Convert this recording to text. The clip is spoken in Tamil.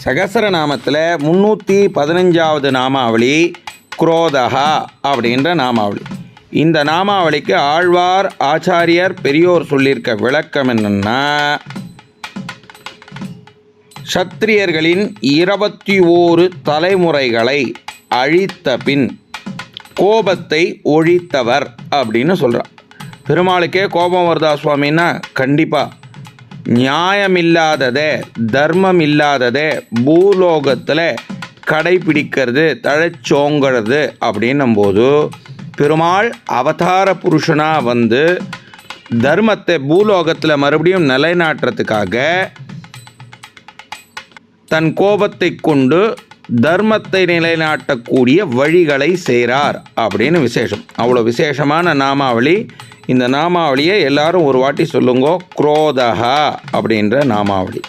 சகசரநாமத்தில் 315வது நாமாவளி குரோதஹா அப்படின்ற நாமாவளி. இந்த நாமாவளிக்கு ஆழ்வார் ஆச்சாரியர் பெரியோர் சொல்லியிருக்க விளக்கம் என்னென்னா, சத்திரியர்களின் 21 தலைமுறைகளை அழித்த பின் கோபத்தை ஒழித்தவர் அப்படின்னு சொல்கிறார். பெருமாளுக்கே கோபம் வருதா சுவாமின்னா, கண்டிப்பாக. நியாயமில்லாததே, தர்மம் இல்லாததே பூலோகத்தில் கடைபிடிக்கிறது, தழைச்சோங்கிறது அப்படின்னும்போது பெருமாள் அவதார புருஷனாக வந்து தர்மத்தை பூலோகத்தில் மறுபடியும் நிலைநாட்டுறதுக்காக தன் கோபத்தை கொண்டு தர்மத்தை நிலைநாட்டக்கூடிய வழிகளை செய்கிறார் அப்படின்னு விசேஷம். அவ்வளோ விசேஷமான நாமாவளி. இந்த நாமாவளியை எல்லாரும் ஒரு வாட்டி சொல்லுங்க, குரோதஹா அப்படின்ற நாமாவளி.